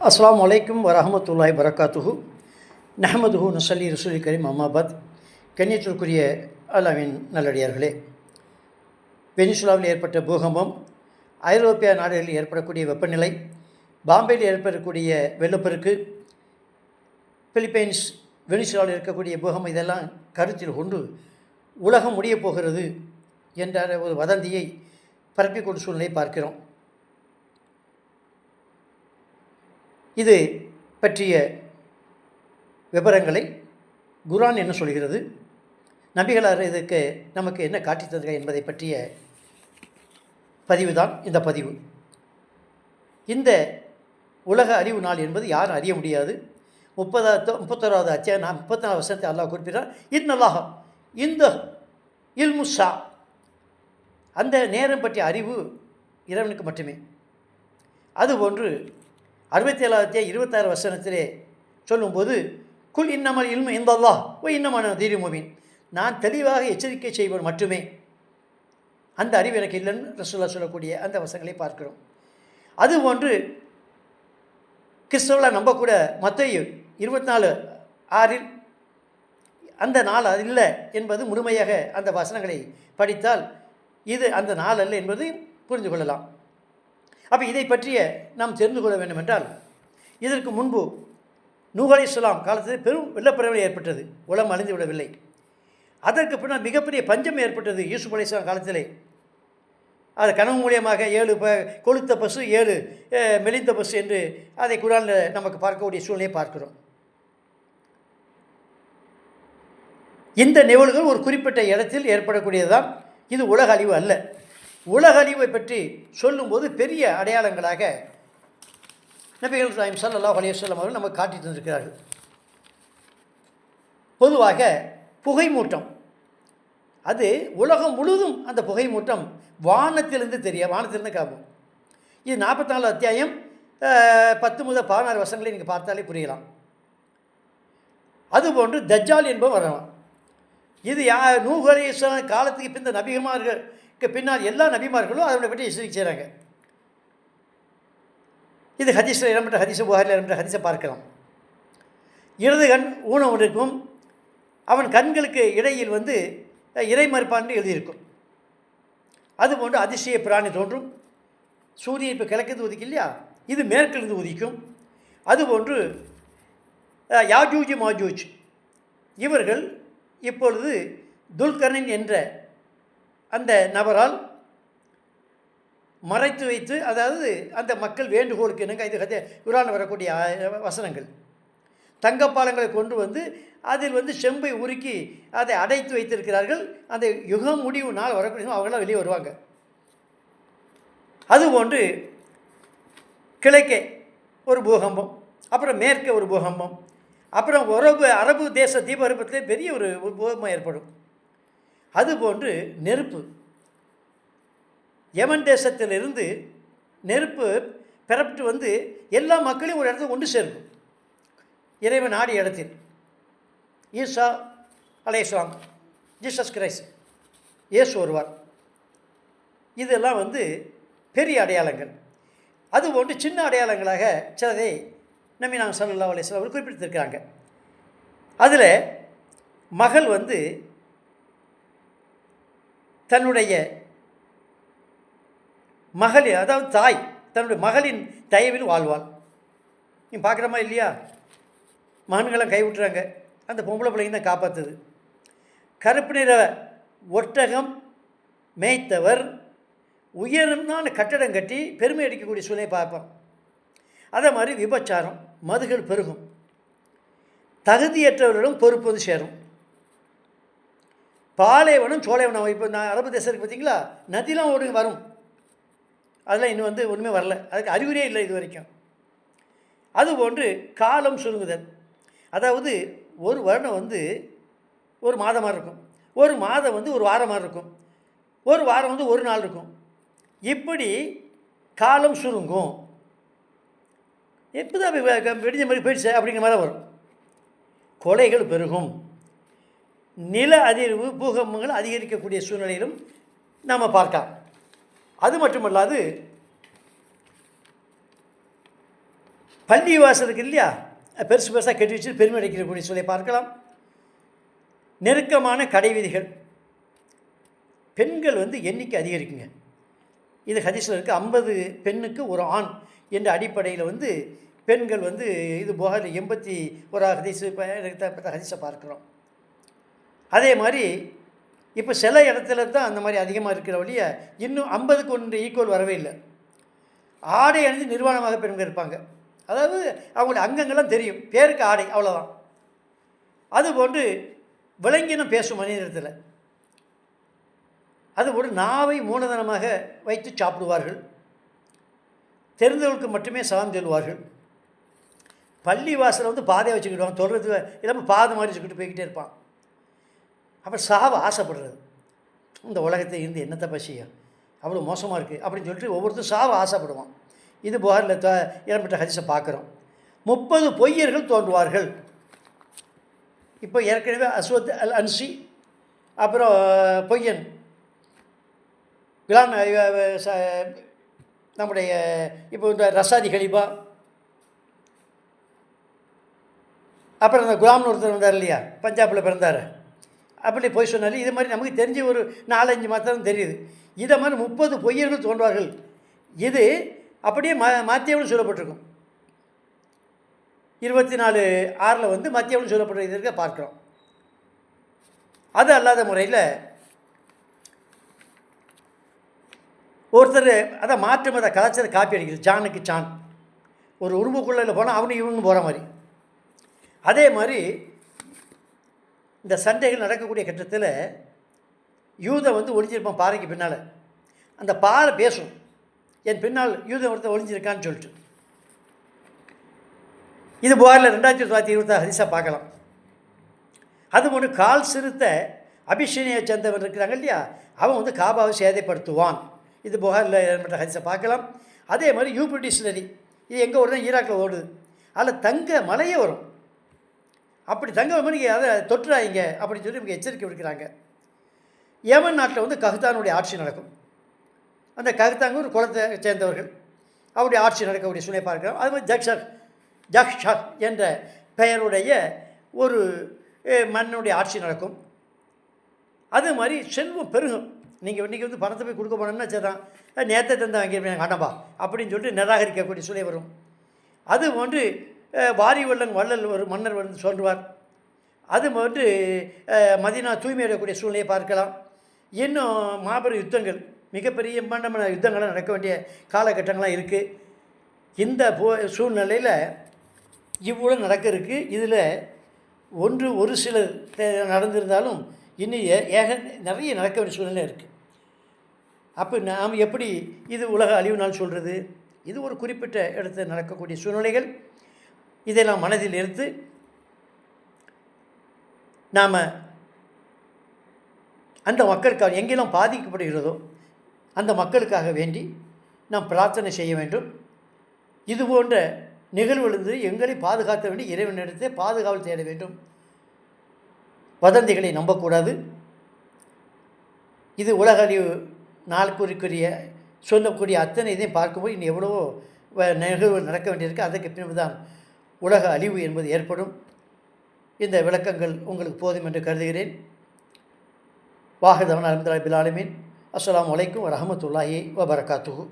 அஸ்ஸலாமு அலைக்கும் வரஹ்மத்துல்லாஹி வரகாத்துஹு. நஹ்மதுஹு நஸல்லி ரசூலி கரீம் அம்மாபாத். கண்ணியத்திற்குரிய அல்லாஹ்வின் நல்லடியார்களே, வெனிசுலாவில் ஏற்பட்ட பூகம்பம், ஐரோப்பிய நாடுகளில் ஏற்படக்கூடிய வெப்பநிலை, பாம்பேயில் ஏற்படக்கூடிய வெள்ளப்பெருக்கு, பிலிப்பைன்ஸ், வெனிசுலாவில் இருக்கக்கூடிய பூகம்பம், இதெல்லாம் கருத்தில் கொண்டு உலகம் முடியப் போகிறது என்ற ஒரு வதந்தியை பரப்பிக்கொண்டு சூழ்நிலை பார்க்கிறோம். இது பற்றிய விவரங்களை குர்ஆன் என்ன சொல்கிறது, நபிகளார் இதுக்கு நமக்கு என்ன காட்டித் தருகிறார் என்பதை பற்றிய பதிவு தான் இந்த பதிவு. இந்த உலக அழிவு நாள் என்பது யாரும் அறிய முடியாது. 31வது அத்தியாயம் 34 வசனத்தை அல்லாஹ் குறிப்பிட்டார். இன்னல்லாஹ் இந்த இல்முஷா, அந்த நேரம் பற்றிய அறிவு இறைவனுக்கு மட்டுமே. அதுபோன்று 67வது அத்தியாயம் 26 வசனத்திலே சொல்லும்போது, குல் இன்னமல் இல்மு இந்தல்லாஹ் வ இன்னமா அன நதீரும் முபீன், நான் தெளிவாக எச்சரிக்கை செய்வது மட்டுமே, அந்த அறிவு எனக்கு இல்லைன்னு ரசூலுல்லாஹ் சொல்லக்கூடிய அந்த வசனங்களை பார்க்கிறோம். அதுபோன்று கிறிஸ்தவர்களாக நம்பக்கூட மத்தேயு 24:6 அந்த நாள் இல்லை என்பது முழுமையாக அந்த வசனங்களை படித்தால் இது அந்த நாள் அல்ல என்பதை புரிந்து கொள்ளலாம். அப்போ இதை பற்றிய நாம் தெரிந்து கொள்ள வேண்டும் என்றால், இதற்கு முன்பு நூஹ் அலைஹிஸ்ஸலாம் காலத்தில் பெரும் வெள்ளப்பெருவெளி ஏற்பட்டது, உலகம் அழிந்து விடவில்லை. அதற்கு பின்னால் மிகப்பெரிய பஞ்சம் ஏற்பட்டது யூசுப் அலைஹிஸ்ஸலாம் காலத்திலே. அது கனவு மூலியமாக 7 கொளுத்த பசு 7 மெலிந்த பசு என்று அதை குர்ஆனில் நமக்கு பார்க்கக்கூடிய சூழ்நிலையை பார்க்கிறோம். இந்த நிகழ்வுகள் ஒரு குறிப்பிட்ட இடத்தில் ஏற்படக்கூடியதுதான். இது உலக அழிவு அல்ல. உலக அழிவை பற்றி சொல்லும்போது பெரிய அடையாளங்களாக நபிகள் நாயகம் ஸல்லல்லாஹு அலைஹி வஸல்லம் அவர்கள் நமக்கு காட்டி தந்திருக்கிறார்கள். பொதுவாக புகை மூட்டம், அது உலகம் முழுவதும் அந்த புகை மூட்டம் வானத்திலிருந்து காணும். இது 44 அத்தியாயம் 10 முதல் 16 வசனங்களை நீங்கள் பார்த்தாலே புரியலாம். அதுபோன்று தஜ்ஜால் என்பவர் வரலாம். இது நூஹ் அலைஹிஸ்ஸலாம் காலத்துக்கு பின் நபிமார்களுக்கு பின்னால் எல்லா நபிமார்களும் அதனை பற்றி எச்சரிக்கை செய்கிறாங்க. இது ஹதீஸில் இடம்பெற்ற ஹதீஸ், புகாரில் இடம்பெற்ற ஹதீஸை பார்க்கலாம். இடது கண் ஊனம் இருக்கும், அவன் கண்களுக்கு இடையில் இறை மறுப்பான் எழுதியிருக்கும். அதுபோன்று அதிசய பிராணி தோன்றும். சூரியன் இப்போ கிழக்கிருந்து உதிக்கும் இல்லையா, இது மேற்கிலிருந்து உதிக்கும். அதுபோன்று யாஜூஜ் மாஜூஜ் இவர்கள் இப்பொழுது துல்கர்னைன் என்ற அந்த நபரால் மறைத்து வைத்து, அதாவது அந்த மக்கள் வேண்டுகோளுக்கு என்னங்க, இது குர்ஆனில் வரக்கூடிய வசனங்கள், தங்கப்பாலங்களை கொண்டு அதில் செம்பை உருக்கி அதை அடைத்து வைத்திருக்கிறார்கள். அந்த யுகம் முடிவு நாள் வரக்கூடிய அவங்களாம் வெளியே வருவாங்க. அதுபோன்று கிழக்கே ஒரு பூகம்பம், அப்புறம் மேற்கே ஒரு பூகம்பம், அப்புறம் அரபு தேச தீபகற்பத்திலே பெரிய ஒரு பூகம்பம் ஏற்படும். அதுபோன்று நெருப்பு, யமன் தேசத்திலிருந்து நெருப்பு பெறப்பட்டு எல்லா மக்களையும் ஒரு இடத்துல ஒன்று சேர்க்கும். இறைவன் ஆடிய இடத்தில் ஈசா அலைஹிஸ்ஸலாம், ஜீசஸ் கிரைஸ்ட், இயேசு வருவார். இதெல்லாம் பெரிய அடையாளங்கள். அதுபோன்று சின்ன அடையாளங்களாக சிலதை நபி நாயகம் ஸல்லல்லாஹு அலைஹி வஸல்லம் குறிப்பிட்டிருக்கிறாங்க. அதில் மகள் தன்னுடைய அதாவது தாய் தன்னுடைய மகளின் தயவில் வாழ்வாள். நீ பார்க்குறமா இல்லையா, மகன்களாம் கைவிட்டுறாங்க, அந்த பொம்பளை பிள்ளைங்க தான் காப்பாற்றுது. கருப்பு நிற ஒட்டகம் மேய்த்தவர் உயர்ந்தான கட்டடம் கட்டி பெருமை அடிக்கக்கூடிய சூழ்நிலை பார்ப்போம். அதே மாதிரி விபச்சாரம், மதுகள் பெருகும், தகுதியற்றவர்களிடம் பொறுப்பு சேரும். பாலைவனம் சோலைவனம், இப்போ நான் அரபு தேசத்துக்கு பார்த்தீங்களா, நதிலாம் ஓடு வரும், அதெல்லாம் இன்னும் ஒன்றுமே வரல, அதுக்கு அறிகுறியே இல்லை இது வரைக்கும். அதுபோன்று காலம் சுருங்குதல், அதாவது ஒரு வருடம் ஒரு மாதமாக இருக்கும், ஒரு மாதம் ஒரு வாரமாக இருக்கும், ஒரு வாரம் ஒரு நாள் இருக்கும். இப்படி காலம் சுருங்கும். எப்போ தான் வெடிஞ்ச மாதிரி போயிடுச்சு அப்படிங்கிற மாதிரி வரும். கொலைகள் பெருகும், நில அதிர்வு பூகம்பங்கள் அதிகரிக்கக்கூடிய சூழ்நிலையிலும் நாம் பார்க்கலாம். அது மட்டுமல்லாது பள்ளி வாசலுக்கு இல்லையா, பெருசு பெருசாக கட்டி வச்சு பெருமை அடைக்கக்கூடிய சூழலை பார்க்கலாம். நெருக்கமான கடை வீதிகள், பெண்கள் எண்ணிக்கை அதிகரிக்குங்க. இது ஹதீஸில் இருக்குது. 50 பெண்ணுக்கு ஒரு ஆண் என்ற அடிப்படையில் பெண்கள் இது புகாரில் 81 ஹதீஸு ஹதீஸை பார்க்குறோம். அதே மாதிரி இப்போ சில இடத்துல தான் அந்த மாதிரி அதிகமாக இருக்கிற வழிய இன்னும் 50க்கு 1 ஈக்குவல் வரவே இல்லை. ஆடை அணிந்து நிர்வாணமாக பெண்கள் இருப்பாங்க. அதாவது அவங்களுடைய அங்கங்கள்லாம் தெரியும், பேருக்கு ஆடை அவ்வளோதான். அதுபோன்று விலங்கினம் பேசும் மனிதத்தில் அதுபோன்று நாவை மூலதனமாக வைத்து சாப்பிடுவார்கள். தெரிந்தவர்களுக்கு மட்டுமே சலாம் சொல்லுவார்கள். பள்ளி வாசலை பாதையை வச்சுக்கிடுவாங்க, தொடுறது இல்லாமல் பாதை மாதிரி வச்சுக்கிட்டு போய்கிட்டே இருப்பான். அப்புறம் சாவை ஆசைப்படுறது. இந்த உலகத்தை இருந்து என்னத்தை பசியா அவ்வளோ மோசமாக இருக்குது அப்படின்னு சொல்லிட்டு ஒவ்வொருத்தரும் சாவை ஆசைப்படுவான். இது புகாரில் இடம்பெற்ற ஹதீஸை பார்க்குறோம். 30 பொய்யர்கள் தோன்றுவார்கள். இப்போ ஏற்கனவே அஸ்வத் அல் அன்சி, அப்புறம் பொய்யன் குலாம், நம்முடைய இப்போ இந்த ரசாதி கலிபா, அப்புறம் இந்த குலாம்னு ஒருத்தர் வந்தார் இல்லையா, பஞ்சாபில் பிறந்தார், அப்படி போய் சொன்னார். இது மாதிரி நமக்கு தெரிஞ்ச ஒரு 4-5 மாத்திரம் தெரியுது. இதை மாதிரி 30 பொய்யர்கள் தோன்றுவார்கள். இது அப்படியே மாத்தியவனு சொல்லப்பட்டிருக்கும். 24:6 மத்தியவனு சொல்லப்பட்டிருக்க பார்க்குறோம். அது அல்லாத முறையில் ஒருத்தர் அதான் மாற்று மத கலாச்சார காப்பி அடிக்கிறது. ஜானுக்கு சான் ஒரு உருவக்குள்ளே போனால் அவனு இவனு போகிற மாதிரி. அதே மாதிரி இந்த சண்டைகள் நடக்கக்கூடிய கட்டத்தில் யூதை ஒளிஞ்சிருப்பான் பாறைக்கு பின்னால். அந்த பாறை பேசும், என் பின்னால் யூதன் ஒருத்தர் ஒளிஞ்சிருக்கான்னு சொல்லிட்டு. இது புகாரில் 2926 ஹதீஸாக பார்க்கலாம். அதுபோன்று கால் சிறுத்த அபிஷேனியை சேர்ந்தவன் இருக்கிறாங்க இல்லையா, அவன் காபாவை சேதைப்படுத்துவான். இது புகாரில் ஏற்பட்ட ஹதீஸை பார்க்கலாம். அதே மாதிரி யூப்ரட்டிஸ் நதி, இது எங்கே ஓடுனா ஈராக்கில் ஓடுது. அதில் தங்க மலையே வரும். அப்படி தங்க மணிக்கு அதை தொற்றுறாங்க அப்படின்னு சொல்லி நமக்கு எச்சரிக்கை விடுக்கிறாங்க. ஏமன் நாட்டில் கஹ்தானுடைய ஆட்சி நடக்கும். அந்த கஹ்தாங்க ஒரு குலத்தை சேர்ந்தவர்கள், அவருடைய ஆட்சி நடக்கக்கூடிய சூழ்நிலை பார்க்கிறோம். அது மாதிரி ஜக்ஷக் என்ற பெயருடைய ஒரு மண்ணுடைய ஆட்சி நடக்கும். அது மாதிரி செல்வம் பெருகும். நீங்கள் இன்றைக்கி பணத்தை போய் கொடுக்க போனோம்னா சரிதான், நேரத்தை தந்து வாங்கியிருப்பேன் காணப்பா அப்படின்னு சொல்லிட்டு நிராகரிக்கக்கூடிய சூழ்நிலை வரும். அது போன்று வாரி வள்ளல் ஒரு மன்னர் சொல்லுவார். அது போன்று மதீனா தூய்மையிடக்கூடிய சூழ்நிலையை பார்க்கலாம். இன்னும் மாபெரும் யுத்தங்கள், மிகப்பெரிய பிரம்மாண்டமான யுத்தங்கள்லாம் நடக்க வேண்டிய காலகட்டங்கள்லாம் இருக்குது. இந்த சூழ்நிலையில் இவ்வளோ நடக்க இருக்குது. இதில் ஒரு சில நடந்திருந்தாலும் இன்னும் நிறைய நடக்க வேண்டிய சூழ்நிலை இருக்குது. அப்போ நாம் எப்படி இது உலக அழிவு நாள் சொல்கிறது? இது ஒரு குறிப்பிட்ட இடத்துல நடக்கக்கூடிய சூழ்நிலைகள். இதை நாம் மனதில் எடுத்து நாம் அந்த மக்களுக்காக எங்கெல்லாம் பாதிக்கப்படுகிறதோ அந்த மக்களுக்காக வேண்டி நாம் பிரார்த்தனை செய்ய வேண்டும். இதுபோன்ற நிகழ்வுகளிலிருந்து எங்களை பாதுகாத்த வேண்டி இறைவனிடத்தை பாதுகாவல் தேட வேண்டும். வதந்திகளை நம்பக்கூடாது. இது உலக அழிவு நாளுக்குரிய சொல்லக்கூடிய அத்தனை இதையும் பார்க்கும்போது இன்னும் எவ்வளவோ நிகழ்வுகள் நடக்க வேண்டியிருக்கு. அதற்கு பின்பு தான் உலக அழிவு என்பது ஏற்படும். இந்த விளக்கங்கள் உங்களுக்கு போதும் என்று கருதுகிறேன். வாஹித் அல்ஹம்துலில்லாஹி ரப்பில் ஆலமீன். அஸ்ஸலாமு அலைக்கும் வரஹ்மத்துல்லாஹி வபரகாத்துஹு.